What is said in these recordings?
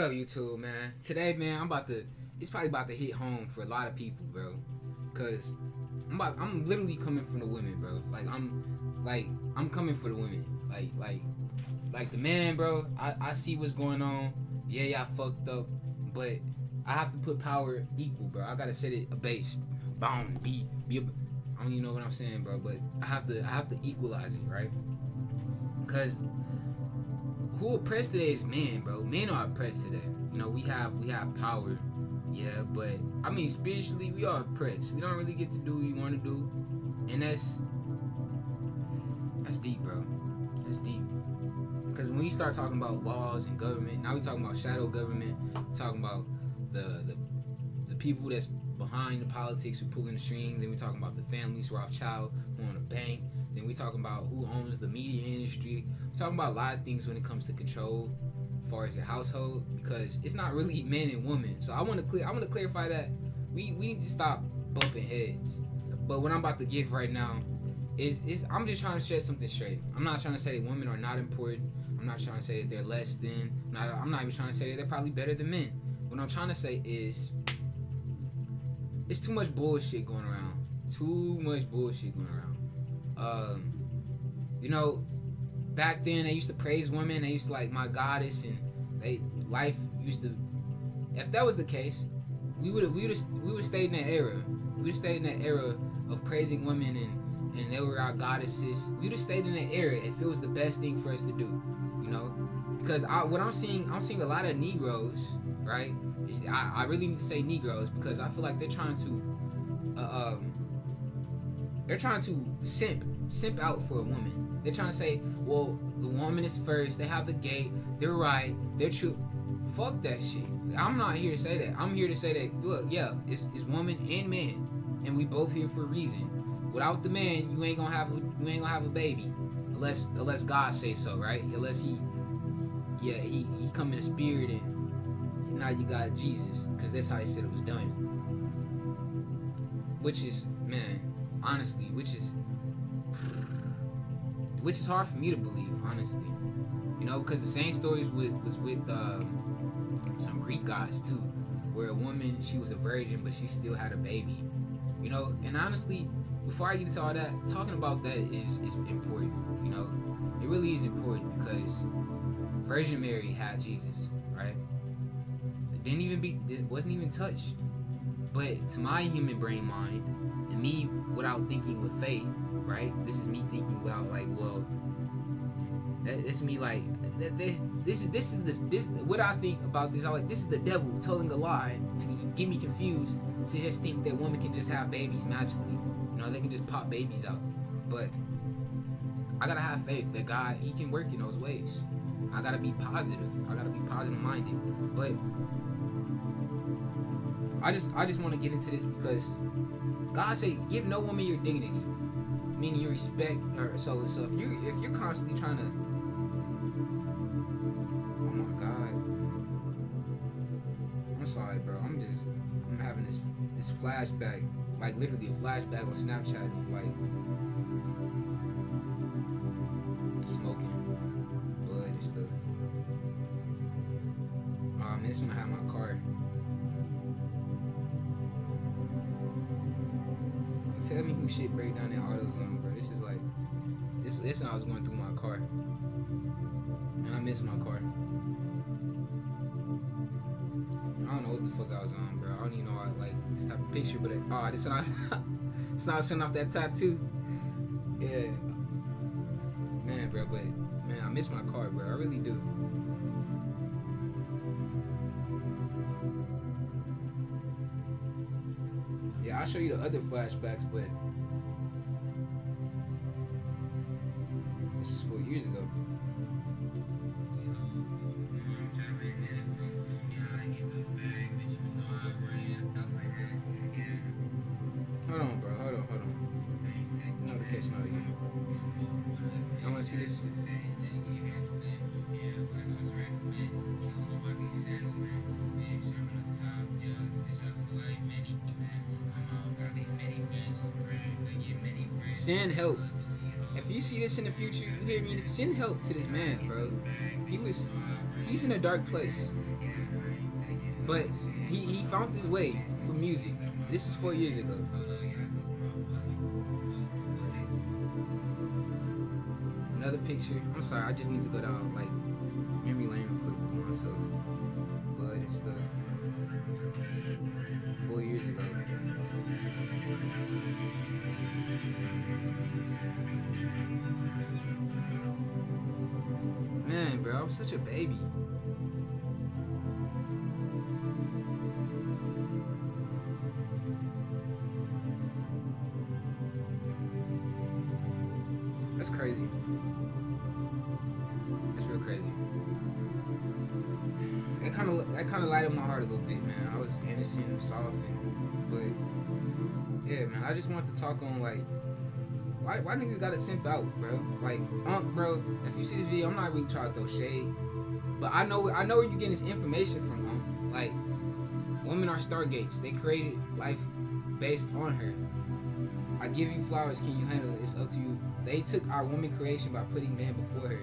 up, YouTube, man? Today, man, it's probably about to hit home for a lot of people, bro. Cause I'm literally coming from the women, bro. I'm coming for the women. Like the man, bro. I see what's going on. Yeah, y'all fucked up, but I have to put power equal, bro. I gotta set it abased, bound, be. I don't even know what I'm saying, bro, but I have to equalize it, right? Cause who oppressed today is men, bro. Men are oppressed today. You know, we have power, yeah, but I mean spiritually we are oppressed. We don't really get to do what we want to do, and that's deep, bro. That's deep. Because when we start talking about laws and government, now we talking about shadow government. We're talking about the people that's behind the politics who pulling the strings. Then we talking about the families, Rothschild, who own a bank. Then we talking about who owns the media industry. We're talking about a lot of things when it comes to control, as far as the household, because it's not really men and women. So I want to clarify that we need to stop bumping heads. But what I'm about to give right now is I'm just trying to set something straight. I'm not trying to say that women are not important. I'm not trying to say that they're less than. I'm not even trying to say that they're probably better than men. What I'm trying to say is it's too much bullshit going around. Too much bullshit going around. You know, back then they used to praise women. They used to like my goddess, and life used to. If that was the case, we would have stayed in that era. We would have stayed in that era of praising women and they were our goddesses. We would have stayed in that era if it was the best thing for us to do. You know, because I'm seeing a lot of Negroes, right? I really need to say Negroes because I feel like they're trying to simp out for a woman. They're trying to say, well, the woman is first. They have the gate. They're right. They're true. Fuck that shit. I'm not here to say that. I'm here to say that, look, yeah, it's woman and man, and we both here for a reason. Without the man, you ain't gonna have a baby, unless God say so, right? Unless he come in the spirit and now you got Jesus, because that's how he said it was done. Which is, man, honestly, which is hard for me to believe, honestly. You know, because the same stories was with some Greek gods too, where a woman, she was a virgin, but she still had a baby. You know, and honestly, before I get into all that, talking about that is important. You know, it really is important because Virgin Mary had Jesus, right? It wasn't even touched. But to my human brain mind, and me without thinking with faith, right? This is me thinking without like, well, that's me like, this is what I think about this. I'm like, this is the devil telling a lie to get me confused, to just think that women can just have babies magically. You know, they can just pop babies out. But I gotta have faith that God, he can work in those ways. I gotta be positive. I gotta be positive minded. But I just want to get into this because God said, give no woman your dignity, meaning your respect her. So if you're constantly trying to, oh my God, I'm sorry, bro. I'm having this flashback, like literally a flashback on Snapchat of like smoking blood and stuff. Man, this one I have my car. Tell me who shit break down in AutoZone, bro. This is like this when I was going through my car, and I missed my car. I don't know what the fuck I was on, bro. I don't even know like this type of picture, but this when I was this when I was showing off that tattoo. Yeah, man, bro. But man, I miss my car, bro. I really do. Yeah, I'll show you the other flashbacks, but this is 4 years ago. Hold on, bro. Hold on. Notification out again. I want to see this. Send help. If you see this in the future, you hear me, send help to this man, bro. He's in a dark place. But he found his way for music. This is 4 years ago. Another picture. I'm sorry, I just need to go down like memory lane real quick for myself. Blood and stuff. 4 years ago. Man, bro, I'm such a baby. That's crazy. That's real crazy. That kind of lighted my heart a little bit, man. I was innocent and soft, but yeah, man. I just wanted to talk on like why niggas gotta simp out, bro. Like, bro. If you see this video, I'm not really trying to throw shade, but I know where you getting this information from. Like, women are stargates. They created life based on her. I give you flowers, can you handle it? It's up to you. They took our woman creation by putting man before her.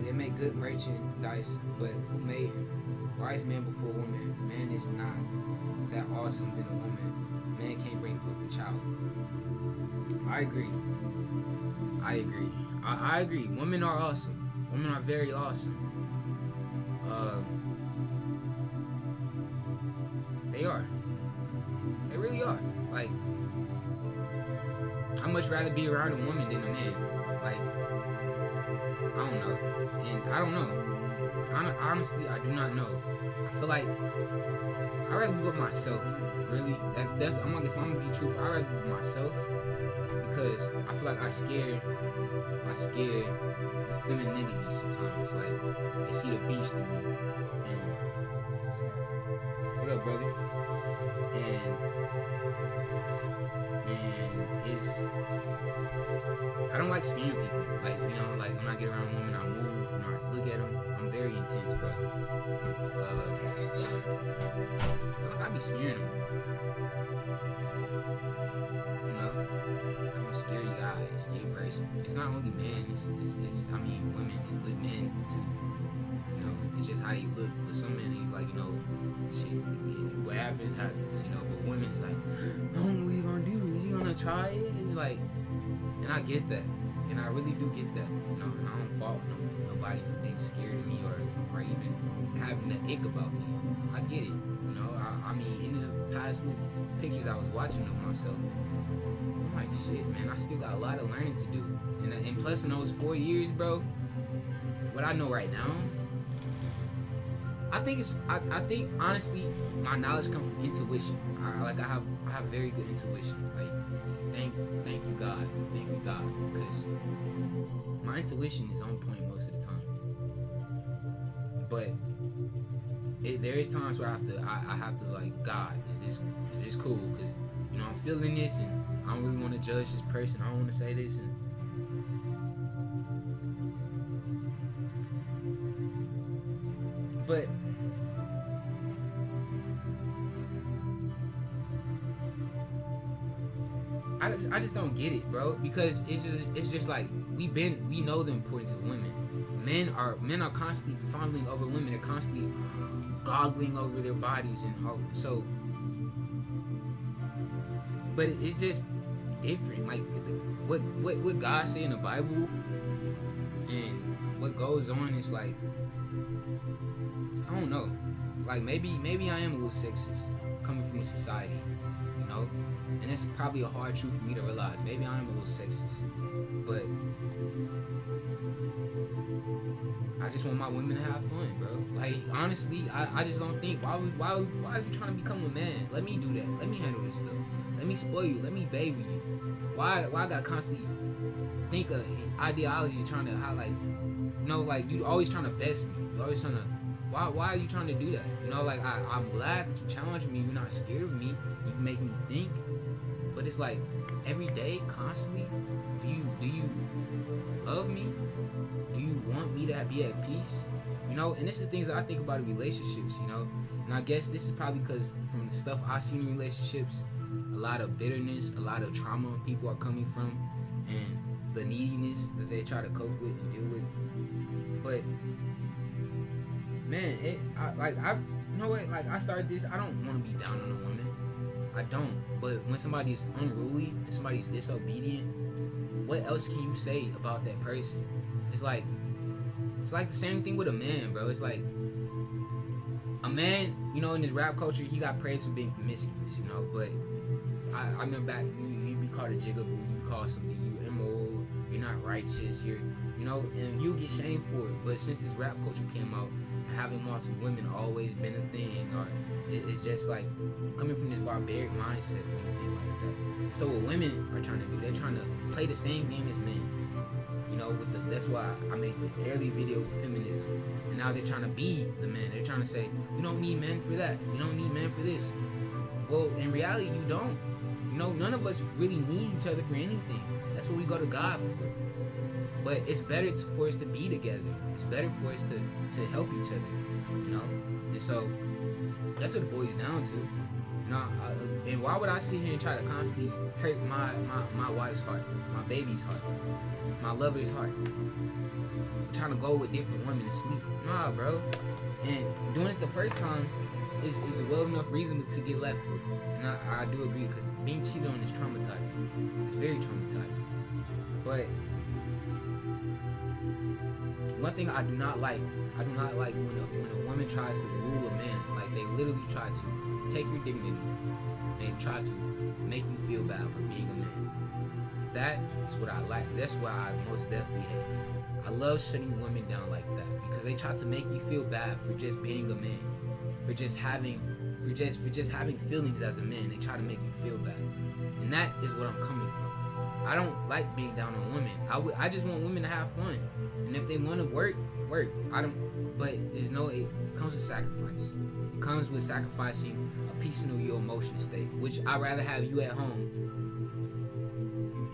They make good merchandise, but who made wise man before woman? Man is not that awesome than a woman. Man can't bring forth a child. I agree. I agree. Women are awesome. Women are very awesome. They are. They really are. Like, I'd much rather be around a woman than a man. Like, I don't know. And I don't know. Honestly, I do not know. I feel like I'd rather be with myself. Really. If I'm gonna be truthful, I'd rather be with myself. Because I feel like I scare the femininity sometimes. Like, they see the beast in me. And what up, brother? And it's, I don't like scaring people. Like, you know, like when I get around women, I move, when I look at them, I'm very intense, bro. I feel like I be scaring them. You know, I'm a scary guy, a scary person. It's not only men, it's I mean women, but men too. You know, it's just how they look. With some men, he's like, you know, shit, what happens, you know. But women's like, I don't know what he's gonna do. Is he gonna try it? And like, and I get that, and I really do get that. You know, and I don't fault nobody for being scared of me or even having that ick about me. I get it. You know, I mean, in these past little pictures I was watching of myself, I'm like, shit, man, I still got a lot of learning to do. And plus, in those 4 years, bro, what I know right now, I think honestly, my knowledge comes from intuition. I have very good intuition. Like, thank you God, because my intuition is on point most of the time. But there is times where I have to like, God, is this cool? Because, you know, I'm feeling this, and I don't really want to judge this person. I don't want to say this, and but I just don't get it, bro. Because it's just like we know the importance of women. Men are constantly fondling over women. They're constantly goggling over their bodies and all. So, but it's just different. Like what God say in the Bible and what goes on is like, I don't know. Like maybe I am a little sexist coming from society, you know? And it's probably a hard truth for me to realize. Maybe I am a little sexist. But I just want my women to have fun, bro. Like, honestly, I just don't think, why is you trying to become a man? Let me do that. Let me handle this stuff. Let me spoil you. Let me baby you. Why I gotta constantly think of ideology trying to highlight, you know, like, you always trying to best me. You always trying to, why are you trying to do that? You know, like, I'm glad that you challenge me. You're not scared of me. You make me think. But it's like, every day, constantly, do you love me? Do you want me to be at peace? You know, and this is the things that I think about in relationships, you know. And I guess this is probably because from the stuff I've seen in relationships, a lot of bitterness, a lot of trauma people are coming from, and the neediness that they try to cope with and deal with. But man, you know what? Like I started this. I don't want to be down on a woman. I don't. But when somebody's unruly and somebody's disobedient, what else can you say about that person? It's like the same thing with a man, bro. It's like a man, you know, in this rap culture, he got praised for being promiscuous, you know. But I remember back, you be called a jigaboo, you be called something, you immoral, you're not righteous, you know, and you get shamed for it. But since this rap culture came out, having multiple women always been a thing, or it's just like coming from this barbaric mindset when you think like that. And so what women are trying to do, they're trying to play the same game as men. You know, that's why I made the early video with feminism. And now they're trying to be the men. They're trying to say, you don't need men for that. You don't need men for this. Well, in reality, you don't. You know, none of us really need each other for anything. That's what we go to God for. But it's better for us to be together. It's better for us to help each other. You know? And so, that's what it boils down to. You know, and why would I sit here and try to constantly hurt my wife's heart, my baby's heart, my lover's heart? Trying to go with different women and sleep. Nah, bro. And doing it the first time is a well enough reason to get left with. And I do agree, because being cheated on is traumatizing. It's very traumatizing. But one thing I do not like when a woman tries to rule a man. Like, they literally try to take your dignity and try to make you feel bad for being a man. That is what I like. That's what I most definitely hate. I love shutting women down like that, because they try to make you feel bad for just being a man, for just having feelings as a man. They try to make you feel bad, and that is what I'm coming from. I don't like being down on women. I just want women to have fun, and if they want to work. I don't. But it comes with sacrifice. It comes with sacrificing a piece of your emotional state, which I'd rather have you at home.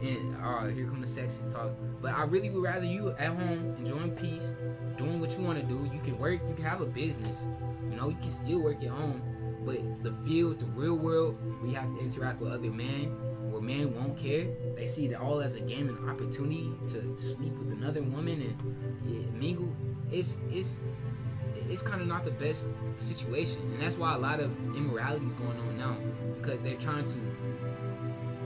And here come the sexist talk. But I really would rather you at home, enjoying peace, doing what you want to do. You can work, you can have a business. You know, you can still work at home. But the field, the real world, where you have to interact with other men, where men won't care. They see it all as a game and opportunity to sleep with another woman and mingle. It's kind of not the best situation. And that's why a lot of immorality is going on now, because they're trying to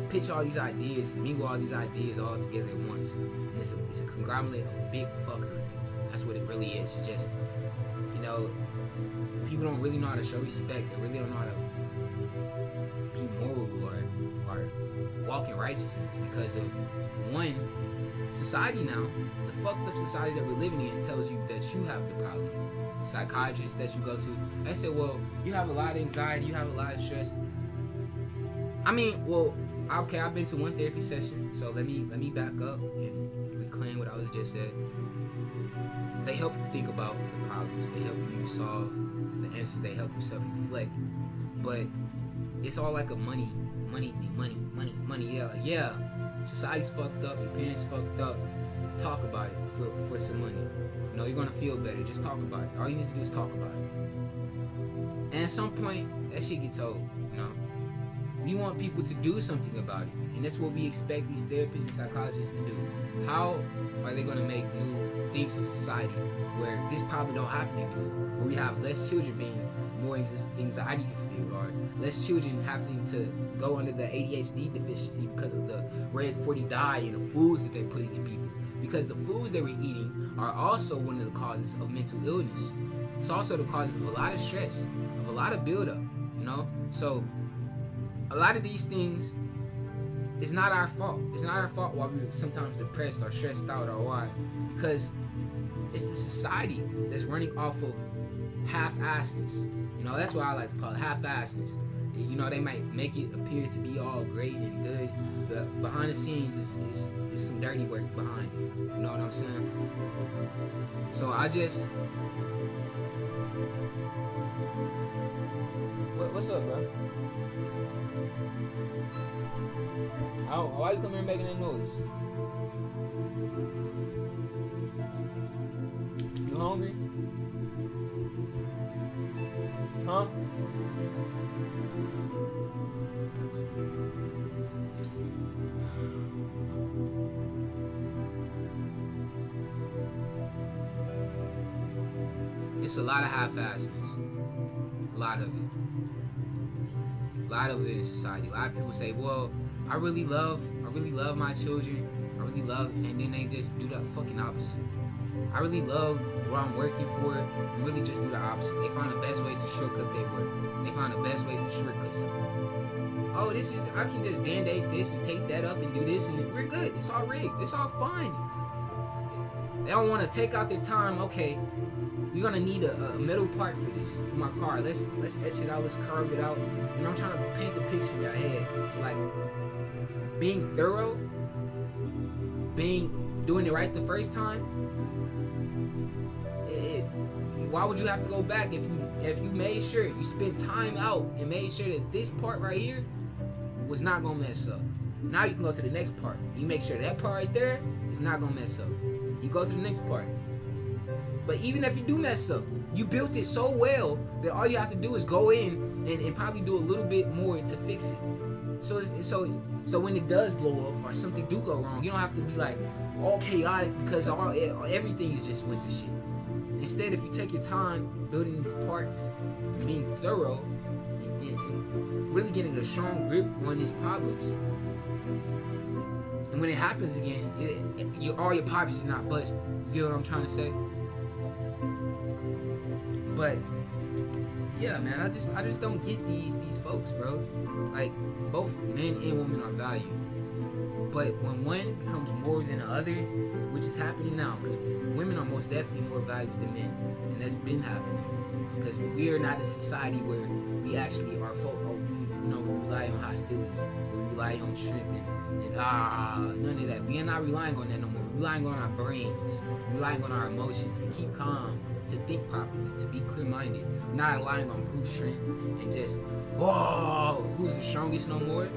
pitch all these ideas, mingle all these ideas all together at once. And it's a conglomerate of big fuckery. That's what it really is. It's just, you know, people don't really know how to show respect. They really don't know how to be moral or walk in righteousness, because of one, society now, the fucked up society that we're living in tells you that you have the problem. The psychiatrists that you go to, they say, well, you have a lot of anxiety, you have a lot of stress. I mean, well, okay, I've been to one therapy session, so let me back up and reclaim what I was just said. They help you think about the problems. They help you solve the answers. They help you self-reflect. But it's all like a money. Yeah. Society's fucked up. Your parents fucked up. Talk about it for some money. You know, you're gonna feel better. Just talk about it. All you need to do is talk about it. And at some point, that shit gets old. You know. We want people to do something about it, and that's what we expect these therapists and psychologists to do. How are they going to make new things in society where this probably don't happen anymore? Where we have less children being more anxiety filled, or less children having to go under the ADHD deficiency because of the red 40 dye and the foods that they're putting in people. Because the foods that we're eating are also one of the causes of mental illness. It's also the causes of a lot of stress, of a lot of buildup, you know? So a lot of these things is not our fault. It's not our fault why we're sometimes depressed or stressed out or why. Because it's the society that's running off of half-assness. You know, that's what I like to call it, half-assness. You know, they might make it appear to be all great and good, but behind the scenes is some dirty work behind it. You know what I'm saying? So I just... What's up, bro? Why you come here making that noise? You hungry? Huh? it's a lot of half-assedness. A lot of it. A lot of it in society. A lot of people say, well, I really love my children. I really love, and then they just do the fucking opposite. I really love what I'm working for, and really just do the opposite. They find the best ways to shortcut their work. They find the best ways to shortcut something. Oh, I can just band-aid this and take that up and do this, and we're good. It's all rigged. It's all fine. They don't want to take out their time. Okay, we're gonna need a metal part for this, for my car. Let's etch it out. Let's carve it out. And I'm trying to paint the picture in your head, like being thorough, doing it right the first time. Why would you have to go back if you made sure you spent time out and made sure that this part right here was not gonna mess up? Now you can go to the next part. You make sure that part right there is not gonna mess up. You go to the next part. But even if you do mess up, you built it so well that all you have to do is go in and probably do a little bit more to fix it. So when it does blow up or something do go wrong, you don't have to be like all chaotic because everything is just went to shit. Instead, if you take your time building these parts and being thorough and really getting a strong grip on these problems, and when it happens again, all your pipes are not bust. You get what I'm trying to say? But yeah, man, I just don't get these folks, bro. Like, both men and women are valued, but when one becomes more than the other, which is happening now, because women are most definitely more valued than men, and that's been happening. Because we are not in a society where we actually are we rely on hostility, we rely on strength, and none of that. We are not relying on that no more. We're relying on our brains, relying on our emotions to keep calm, to think properly, to be clear-minded. We're not relying on brute strength and just, whoa, who's the strongest no more?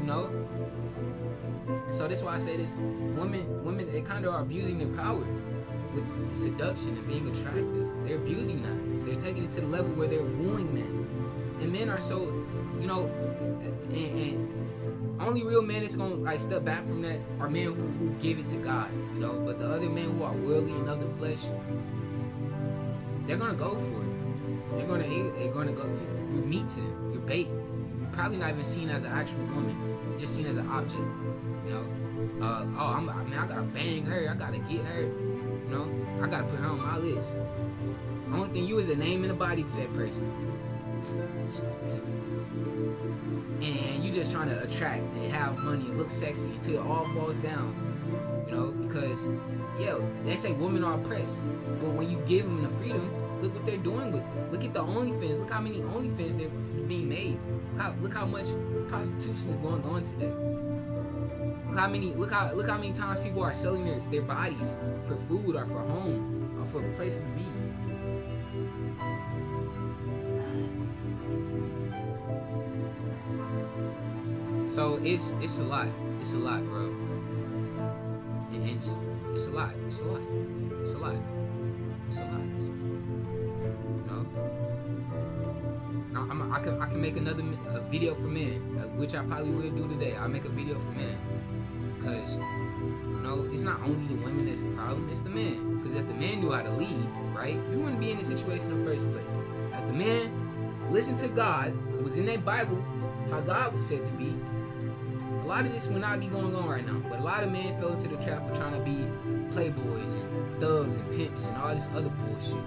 You know? So that's why I say this: women, they kind of are abusing their power with seduction and being attractive. They're abusing that. They're taking it to the level where they're wooing men, and men are so, and only real men that's gonna like step back from that are men who give it to God, But the other men who are worldly and of the flesh, they're gonna go for it. They're gonna go. You're meat to them. You're bait. You're probably not even seen as an actual woman. You're just seen as an object. I gotta bang her. I gotta get her. I gotta put her on my list. The only thing you is a name and a body to that person. And you just trying to attract and have money and look sexy until it all falls down. Because, they say women are oppressed. But when you give them the freedom, look what they're doing with it. Look at the OnlyFans. Look how many OnlyFans they're being made. Look how much prostitution is going on today. Look how many times people are selling their bodies for food or for home or for places to be. So it's a lot. It's a lot, bro. And it's a lot. It's a lot. It's a lot. It's a lot. I can make another video for men, which I probably will do today. I'll make a video for men, because it's not only the women that's the problem, it's the men. Because if the man knew how to lead, right, you wouldn't be in this situation in the first place. If the man listened to God, it was in that Bible how God was said to be, a lot of this would not be going on right now. But a lot of men fell into the trap of trying to be playboys and thugs and pimps and all this other bullshit.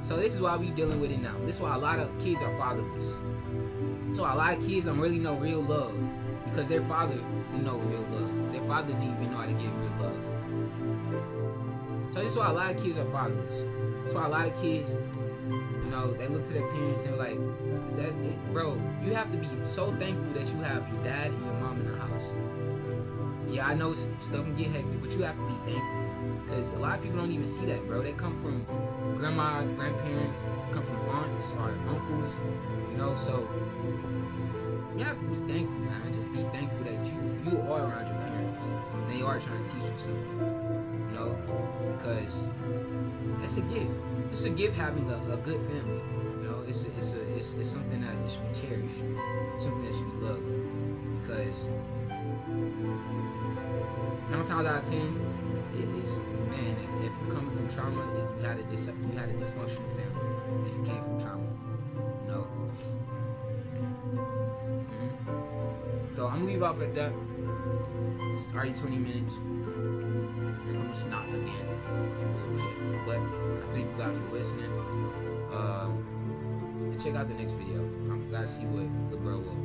So this is why we dealing with it now. This is why a lot of kids are fatherless. So a lot of kids don't really know real love because their father didn't know real love. Their father didn't even know how to give real love. So this is why a lot of kids are fatherless. That's why a lot of kids, they look to their parents and like, is that it? Bro, you have to be so thankful that you have your dad and your mom in the house. Yeah, I know stuff can get hectic, but you have to be thankful. Because a lot of people don't even see that, bro. They come from grandma, grandparents, come from aunts or uncles, so you have to be thankful, man. Just be thankful that you are around your parents and they are trying to teach you something, because it's a gift. It's a gift having a good family, it's something that should be cherished, something that should be loved, because 9 times out of 10, it is, man, if you're coming from trauma, is you had a dysfunctional family. If you came from trauma, you know. So I'm gonna leave off at that. It's already 20 minutes. I'm gonna stop again. Bullshit. But I thank you guys for listening. And check out the next video. I'm glad to see what the bro will.